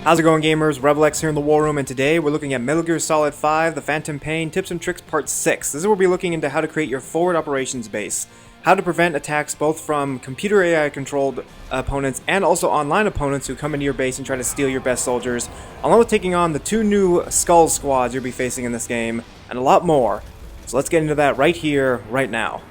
How's it going, gamers? RebelX here in the War Room, and today we're looking at Metal Gear Solid 5, The Phantom Pain, Tips and Tricks Part 6. This is where we'll be looking into how to create your forward operations base, how to prevent attacks both from computer AI-controlled opponents and also online opponents who come into your base and try to steal your best soldiers, along with taking on the 2 new Skull squads you'll be facing in this game, and a lot more. So let's get into that right here, right now.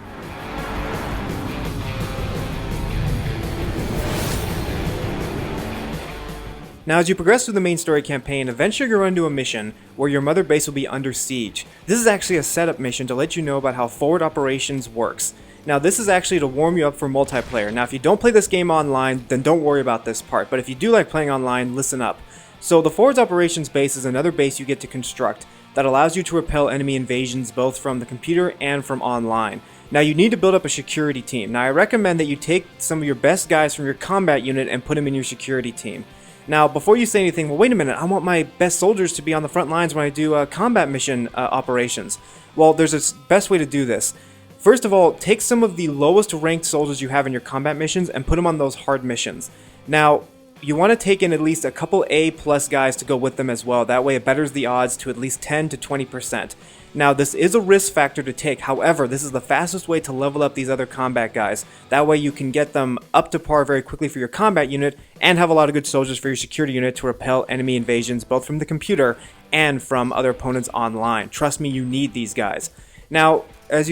Now, as you progress through the main story campaign, eventually you'll run into a mission where your mother base will be under siege. This is actually a setup mission to let you know about how forward operations works. Now, this is actually to warm you up for multiplayer. Now, if you don't play this game online, then don't worry about this part, but if you do like playing online, listen up. So, the forwards operations base is another base you get to construct that allows you to repel enemy invasions both from the computer and from online. Now, you need to build up a security team. Now, I recommend that you take some of your best guys from your combat unit and put them in your security team. Now, before you say anything, well, wait a minute, I want my best soldiers to be on the front lines when I do combat mission operations. Well, there's a best way to do this. First of all, take some of the lowest ranked soldiers you have in your combat missions and put them on those hard missions. Now, you want to take in at least a couple A+ guys to go with them as well. That way it betters the odds to at least 10 to 20%. Now, this is a risk factor to take. However, this is the fastest way to level up these other combat guys. That way you can get them up to par very quickly for your combat unit and have a lot of good soldiers for your security unit to repel enemy invasions both from the computer and from other opponents online. Trust me, you need these guys. Now, as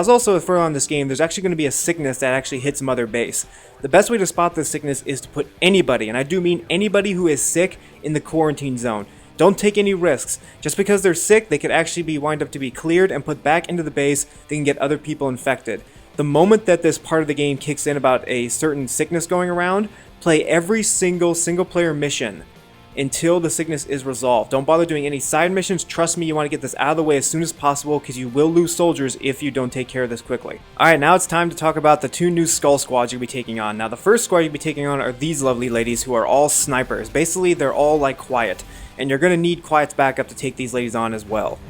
also further on this game, there's actually going to be a sickness that actually hits Mother Base. The best way to spot this sickness is to put anybody, and I do mean anybody who is sick, in the quarantine zone. Don't take any risks. Just because they're sick, they could actually be wind up to be cleared and put back into the base. They can get other people infected. The moment that this part of the game kicks in about a certain sickness going around, play every single player mission until the sickness is resolved. Don't bother doing any side missions. Trust me, you want to get this out of the way as soon as possible because you will lose soldiers if you don't take care of this quickly. Alright, now it's time to talk about the 2 new Skull squads you'll be taking on. Now, the first squad you'll be taking on are these lovely ladies who are all snipers. Basically, they're all like Quiet, and you're going to need Quiet's backup to take these ladies on as well.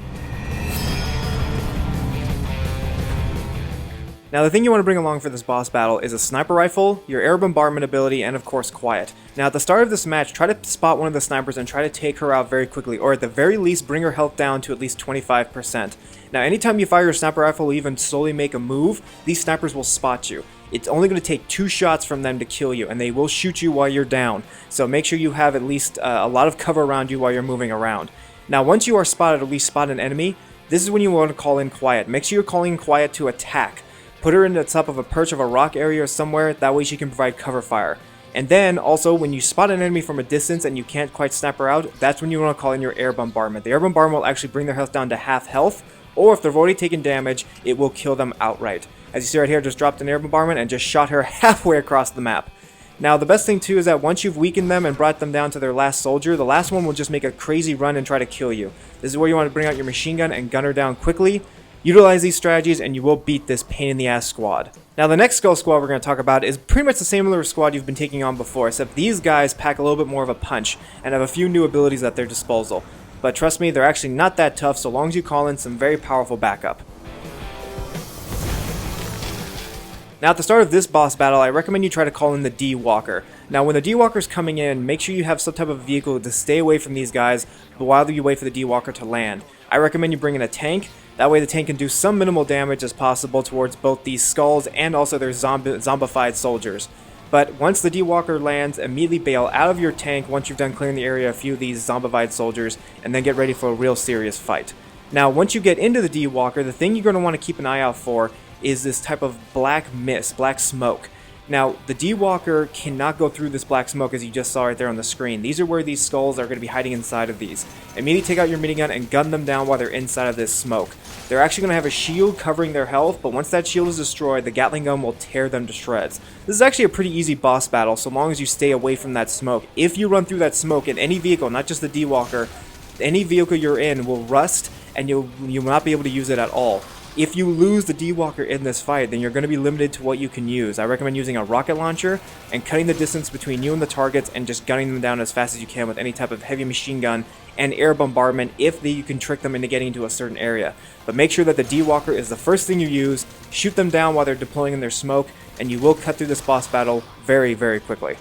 Now, the thing you want to bring along for this boss battle is a sniper rifle, your air bombardment ability, and of course Quiet. Now, at the start of this match, try to spot one of the snipers and try to take her out very quickly, or at the very least bring her health down to at least 25%. Now, anytime you fire your sniper rifle or even slowly make a move, these snipers will spot you. It's only going to take 2 shots from them to kill you, and they will shoot you while you're down. So make sure you have at least a lot of cover around you while you're moving around. Now, once you are spotted, or at least spot an enemy, this is when you want to call in Quiet. Make sure you're calling Quiet to attack. Put her in the top of a perch of a rock area or somewhere, that way she can provide cover fire. And then, also, when you spot an enemy from a distance and you can't quite snap her out, that's when you want to call in your air bombardment. The air bombardment will actually bring their health down to half health, or if they've already taken damage, it will kill them outright. As you see right here, just dropped an air bombardment and just shot her halfway across the map. Now, the best thing too is that once you've weakened them and brought them down to their last soldier, the last one will just make a crazy run and try to kill you. This is where you want to bring out your machine gun and gun her down quickly. Utilize these strategies and you will beat this pain-in-the-ass squad. Now, the next Skull squad we're going to talk about is pretty much the similar squad you've been taking on before, except these guys pack a little bit more of a punch and have a few new abilities at their disposal. But trust me, they're actually not that tough so long as you call in some very powerful backup. Now, at the start of this boss battle, I recommend you try to call in the D-Walker. Now, when the D-Walker's coming in, make sure you have some type of vehicle to stay away from these guys while you wait for the D-Walker to land. I recommend you bring in a tank. That way the tank can do some minimal damage as possible towards both these skulls and also their zombified soldiers. But once the D-Walker lands, immediately bail out of your tank once you've done clearing the area of a few of these zombified soldiers, and then get ready for a real serious fight. Now, once you get into the D-Walker, the thing you're going to want to keep an eye out for is this type of black mist, black smoke. Now, the D-Walker cannot go through this black smoke as you just saw right there on the screen. These are where these skulls are going to be hiding inside of these. Immediately take out your minigun and gun them down while they're inside of this smoke. They're actually going to have a shield covering their health, but once that shield is destroyed, the Gatling gun will tear them to shreds. This is actually a pretty easy boss battle so long as you stay away from that smoke. If you run through that smoke in any vehicle, not just the D-Walker, any vehicle you're in will rust and you will not be able to use it at all. If you lose the D-Walker in this fight, then you're going to be limited to what you can use. I recommend using a rocket launcher and cutting the distance between you and the targets and just gunning them down as fast as you can with any type of heavy machine gun and air bombardment if you can trick them into getting into a certain area. But make sure that the D-Walker is the first thing you use, shoot them down while they're deploying in their smoke, and you will cut through this boss battle very, very quickly.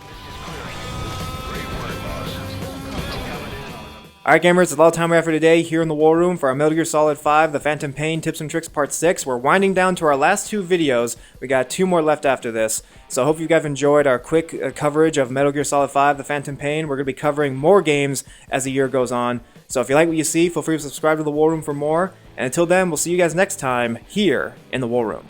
Alright gamers, it's a lot of time we have for today here in the War Room for our Metal Gear Solid 5, The Phantom Pain Tips and Tricks Part 6. We're winding down to our last 2 videos. We got 2 more left after this. So I hope you guys enjoyed our quick coverage of Metal Gear Solid 5, The Phantom Pain. We're going to be covering more games as the year goes on. So if you like what you see, feel free to subscribe to the War Room for more. And until then, we'll see you guys next time here in the War Room.